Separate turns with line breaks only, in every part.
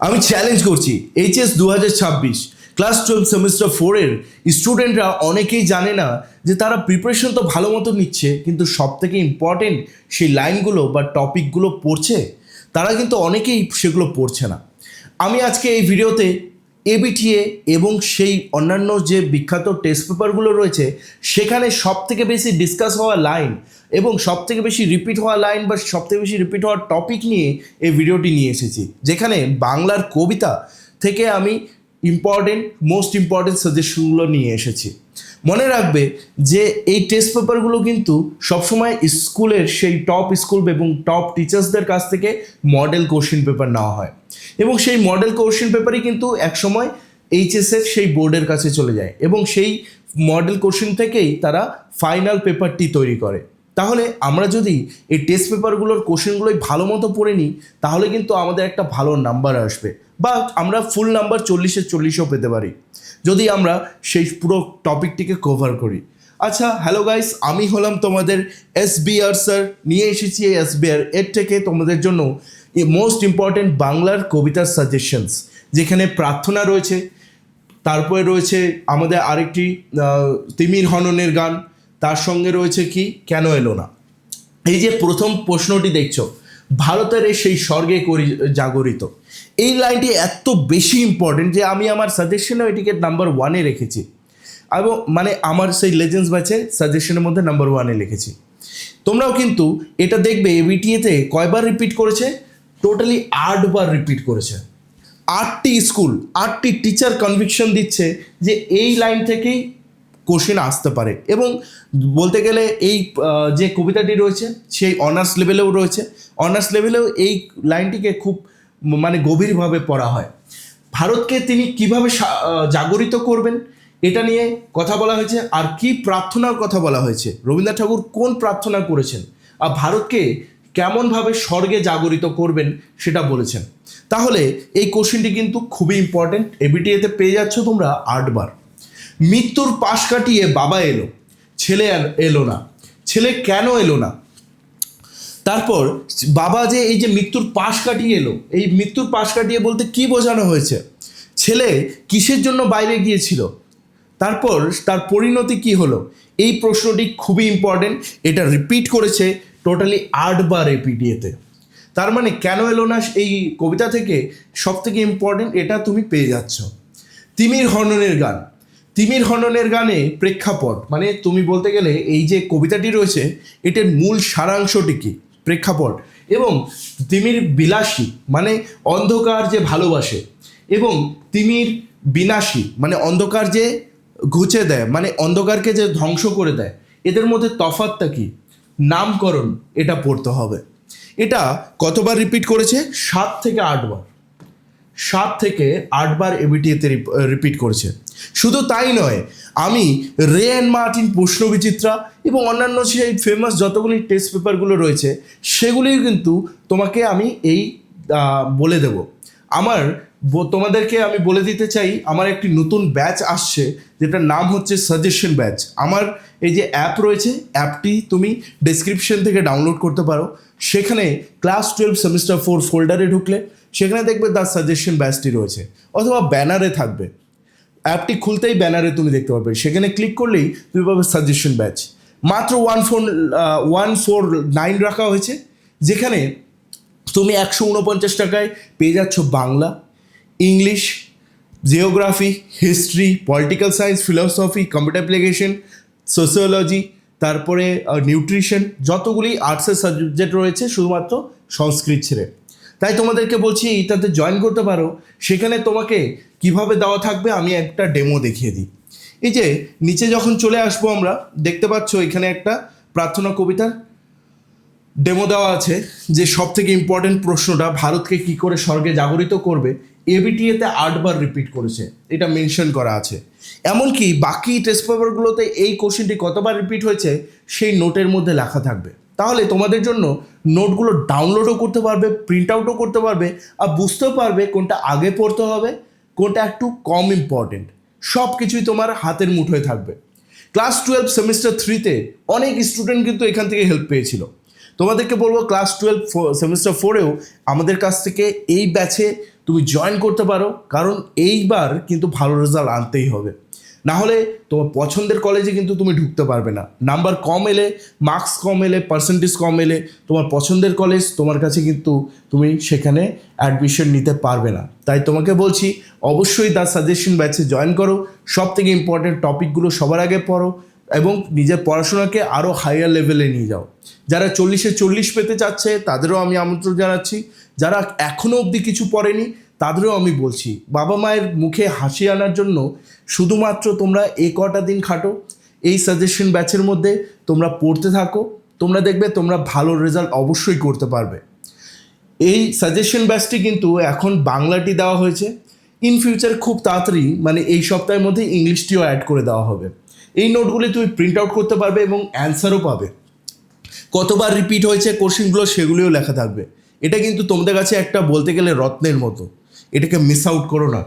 আমি চ্যালেঞ্জ করছি HS 2026 class 12 semester 4-এর স্টুডেন্টরা অনেকেই জানে না যে তারা প্রিপারেশন তো ভালো মতো নিচ্ছে, কিন্তু সব থেকে ইম্পর্টেন্ট সেই লাইনগুলো বা টপিকগুলো পড়ছে তারা কিন্তু অনেকেই সেগুলো পড়ছে না। আমি আজকে এই ভিডিওতে এবিটিএ এবং সেই অন্যান্য যে বিখ্যাত টেস্ট পেপারগুলো রয়েছে সেখানে সব থেকে বেশি ডিসকাস হওয়া লাইন এবং সব থেকে বেশি রিপিট হওয়া লাইন বা সব থেকে বেশি রিপিট হওয়ার টপিক নিয়ে এই ভিডিওটি নিয়ে এসেছি, যেখানে বাংলার কবিতা থেকে আমি মোস্ট ইম্পর্টেন্ট সাজেশনগুলো নিয়ে এসেছি। মনে রাখবে যে এই টেস্ট পেপারগুলো কিন্তু সবসময় স্কুলের সেই টপ স্কুল এবং টপ টিচার্সদের কাছ থেকে মডেল কোশ্চেন পেপার নেওয়া হয় এবং সেই মডেল কোশ্চেন পেপারই কিন্তু একসময় এইচএসের সেই বোর্ডের কাছে চলে যায় এবং সেই মডেল কোশ্চেন থেকেই তারা ফাইনাল পেপারটি তৈরি করে। তাহলে আমরা যদি এই টেস্ট পেপারগুলোর কোশ্চেনগুলোই ভালো মতো পড়ে নিই তাহলে কিন্তু আমাদের একটা ভালো নাম্বার আসবে বা আমরা ফুল নাম্বার 40-এর 40ও পেতে পারি যদি আমরা সেই পুরো টপিকটিকে কভার করি। আচ্ছা, হ্যালো গাইস, আমি হলাম তোমাদের SBR স্যার। নিয়ে এসেছি এই SBR এর থেকে তোমাদের জন্য মোস্ট ইম্পর্টেন্ট বাংলার কবিতার সাজেশনস, যেখানে প্রার্থনা রয়েছে, তারপরে রয়েছে আমাদের আরেকটি তিমির হননের গান, তার সঙ্গে রয়েছে কি কেন এলো না। এই যে প্রথম প্রশ্নটি দেখছো, ভারতের সেই স্বর্গে জাগরিত, এই লাইনটি এত বেশি ইম্পর্টেন্ট যে আমি আমার সাজেশনেও এটিকে নাম্বার 1-এ রেখেছি এবং মানে আমার সেই লেজেন্ডস ব্যাচের সাজেশনের মধ্যে নাম্বার 1-এ লিখেছি। তোমরাও কিন্তু এটা দেখবে এবিটিএতে কয়বার রিপিট করেছে, টোটালি 8বার রিপিট করেছে। 8টি স্কুল 8টি টিচার কনভিকশন দিচ্ছে যে এই লাইন থেকেই কোশ্চেন আসতে পারে এবং বলতে গেলে এই যে কবিতাটি রয়েছে সেই অনার্স লেভেলেও রয়েছে। অনার্স লেভেলেও এই লাইনটিকে খুব মানে গভীরভাবে পড়া হয়। ভারতকে তিনি কিভাবে জাগরিত করবেন এটা নিয়ে কথা বলা হয়েছে, আর কি প্রার্থনার কথা বলা হয়েছে, রবীন্দ্রনাথ ঠাকুর কোন প্রার্থনা করেছেন, আর ভারতকে কেমনভাবে স্বর্গে জাগরিত করবেন সেটা বলেছেন। তাহলে এই কোশ্চেনটি কিন্তু খুবই ইম্পর্টেন্ট, এবিটিএতে পেয়ে যাচ্ছ তোমরা 8বার। মৃত্যুর পাশ কাটিয়ে বাবা এলো, ছেলে এলো না, ছেলে কেন এলো না। তারপর বাবা যে এই যে মৃত্যুর পাশ কাটিয়ে এলো, এই মৃত্যুর পাশ কাটিয়ে বলতে কি বোঝানো হয়েছে, ছেলে কিসের জন্য বাইরে গিয়েছিল, তারপর তার পরিণতি কি হলো। এই প্রশ্নটি খুবই ইম্পর্টেন্ট, এটা রিপিট করেছে টোটালি 8বার এপিডিএতে। তার মানে কেন এলো না এই কবিতা থেকে সব থেকে ইম্পর্টেন্ট এটা তুমি পেয়ে যাচ্ছ। তিমির হননের গান, তিমির হননের গানে প্রেক্ষাপট মানে তুমি বলতে গেলে এই যে কবিতাটি রয়েছে এটার মূল সারাংশটি কি, প্রেক্ষাপট, এবং তিমির বিলাসী মানে অন্ধকার যে ভালোবাসে, এবং তিমির বিনাশী মানে অন্ধকার যে ঘুচে দেয় মানে অন্ধকারকে যে ধ্বংস করে দেয়, এদের মধ্যে তফাৎটা কি, নামকরণ, এটা পড়তে হবে। এটা কতবার রিপিট করেছে, 7 থেকে 8বার। 7 থেকে 8বার এবিটিএতে রিপিট করেছে। শুধু তাই নয়, আমি রে অ্যান্ড মার্টিন প্রশ্নবিচিত্রা এবং অন্যান্য সেই ফেমাস যতগুলি টেস্ট পেপারগুলো রয়েছে সেগুলিও কিন্তু তোমাকে আমি এই বলে দেব। তোমাদেরকে আমি বলে দিতে চাই আমার একটি নতুন ব্যাচ আসছে যেটার নাম হচ্ছে সাজেশন ব্যাচ। আমার এই যে অ্যাপ রয়েছে, অ্যাপটি তুমি ডেসক্রিপশন থেকে ডাউনলোড করতে পারো। সেখানে ক্লাস 12 সেমিস্টার 4 ফোল্ডারে ঢুকলে সেখানে দেখবে দ্য সাজেশন ব্যাচটি রয়েছে, অথবা ব্যানারে থাকবে। অ্যাপটি খুলতেই ব্যানারে তুমি দেখতে পারবে, সেখানে ক্লিক করলেই তুমি পাবে সাজেশন ব্যাচ। মাত্র 149 রাখা হয়েছে, যেখানে তুমি 149 টাকায় পেয়ে যাচ্ছ Bangla, English, geography, history, political science, philosophy, computer application, sociology, তারপরে নিউট্রিশন, যতগুলি আর্টসের সাবজেক্ট রয়েছে শুধুমাত্র সংস্কৃত ছেড়ে। তাই তোমাদেরকে বলছি এইটাতে জয়েন করতে পারো। সেখানে তোমাকে কিভাবে দেওয়া থাকবে আমি একটা ডেমো দেখিয়ে দিই। এই যে নিচে যখন চলে আসবো আমরা দেখতে পাচ্ছ এখানে একটা প্রার্থনা কবিতার ডেমো দেওয়া আছে, যে সব থেকে ইম্পর্টেন্ট প্রশ্নটা ভারতকে কি করে স্বর্গে জাগরিত করবে এবিটিএতে 8বার রিপিট করেছে, এটা মেনশন করা আছে। এমনকি বাকি টেস্ট পেপারগুলোতে এই কোশ্চেনটি কতবার রিপিট হয়েছে সেই নোটের মধ্যে লেখা থাকবে। তাহলে তোমাদের জন্য নোটগুলো ডাউনলোডও করতে পারবে, প্রিন্ট আউটও করতে পারবে, আর বুঝতেও পারবে কোনটা আগে পড়তে হবে, কোনটা একটু কম ইম্পর্টেন্ট, সব কিছুই তোমার হাতের মুঠোয় থাকবে। ক্লাস 12 সেমিস্টার 3-তে অনেক স্টুডেন্ট কিন্তু এখান থেকে হেল্প পেয়েছিল। তোমাদেরকে বলবো ক্লাস 12 সেমিস্টার 4-এও আমাদের কাছ থেকে এই ব্যাচে তুমি জয়েন করতে পারো, কারণ এইবার কিন্তু ভালো রেজাল্ট আনতেই হবে, না হলে তোমার পছন্দের কলেজে কিন্তু তুমি ঢুকতে পারবে না। নাম্বার কম এলে, মার্কস কম এলে, পার্সেন্টেজ কম এলে তোমার পছন্দের কলেজ তোমার কাছে কিন্তু তুমি সেখানে অ্যাডমিশন নিতে পারবে না। তাই তোমাকে বলছি অবশ্যই দ্য সাজেশন ব্যাচে জয়েন করো, সব থেকে ইম্পর্টেন্ট টপিকগুলো সবার আগে পড়ো এবং নিজের পড়াশোনাকে আরও হাইয়ার লেভেলে নিয়ে যাও। যারা 40-এ 40 পেতে চাচ্ছে তাদেরও আমি আমন্ত্রণ জানাচ্ছি, যারা এখনও অবধি কিছু পড়েনি তাদেরও আমি বলছি বাবা মায়ের মুখে হাসি আনার জন্য শুধুমাত্র তোমরা এই কটা দিন খাটো, এই সাজেশন ব্যাচের মধ্যে তোমরা পড়তে থাকো, তোমরা দেখবে তোমরা ভালো রেজাল্ট অবশ্যই করতে পারবে। এই সাজেশন ব্যাচটি কিন্তু এখন বাংলাটি দেওয়া হয়েছে, ইন ফিউচার খুব তাড়াতাড়ি মানে এই সপ্তাহের মধ্যে ইংলিশটিও অ্যাড করে দেওয়া হবে। এই নোটগুলি তুমি প্রিন্ট আউট করতে পারবে এবং অ্যান্সারও পাবে, কতবার রিপিট হয়েছে কোশ্চেনগুলো সেগুলিও লেখা থাকবে। এটা কিন্তু তোমাদের কাছে একটা বলতে গেলে রত্নের মতো, এটাকে মিস আউট করো না।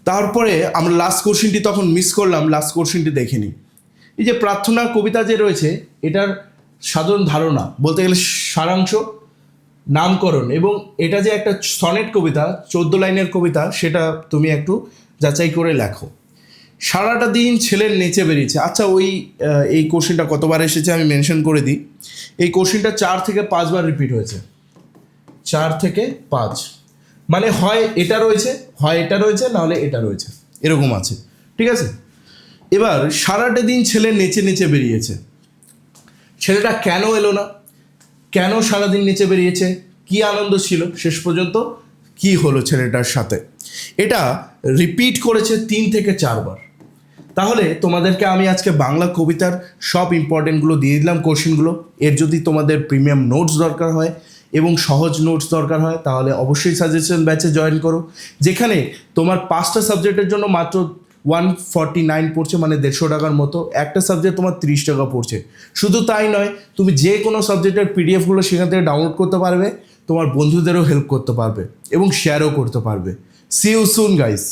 তারপরে আমরা লাস্ট কোশ্চেনটি তখন মিস করলাম, লাস্ট কোশ্চেনটি দেখে নিই। এই যে প্রার্থনা কবিতা যে রয়েছে এটার সাধারণ ধারণা বলতে গেলে সারাংশ, নামকরণ এবং এটা যে একটা সনেট কবিতা 14 লাইনের কবিতা সেটা তুমি একটু যাচাই করে লেখো। সারাটা দিন ছেলের নেচে বেরিয়েছে, আচ্ছা এই কোশ্চেনটা কতবার এসেছে আমি মেনশন করে দিই। এই কোশ্চেনটা 4 থেকে 5 বার রিপিট হয়েছে, 4 থেকে 5, মানে হয় এটা রয়েছে, হয় এটা রয়েছে, নাহলে এটা রয়েছে, এরকম আছে, ঠিক আছে। এবার সারাটা দিন ছেলে নেচে নেচে বেরিয়েছে, ছেলেটা কেন এলো না, কেন সারাদিন নেচে বেরিয়েছে, কি আনন্দ ছিল, শেষ পর্যন্ত কি হলো ছেলেটার সাথে, এটা রিপিট করেছে 3 থেকে 4 বার। তাহলে তোমাদেরকে আমি আজকে বাংলা কবিতার সব ইম্পর্টেন্টগুলো দিয়ে দিলাম কোশ্চেনগুলো। এর যদি তোমাদের প্রিমিয়াম নোটস দরকার হয় এবং সহজ নোটস দরকার হয় তাহলে অবশ্যই সাজেশন ব্যাচে জয়েন করো, যেখানে তোমার 5টা সাবজেক্টের জন্য মাত্র 149 পড়ছে, মানে 150 টাকার মতো। একটা সাবজেক্ট তোমার 30 টাকা পড়ছে। শুধু তাই নয়, তুমি যে কোনো সাবজেক্টের পিডিএফগুলো সেখান থেকে ডাউনলোড করতে পারবে, তোমার বন্ধুদেরও হেল্প করতে পারবে এবং শেয়ারও করতে পারবে। See you soon guys.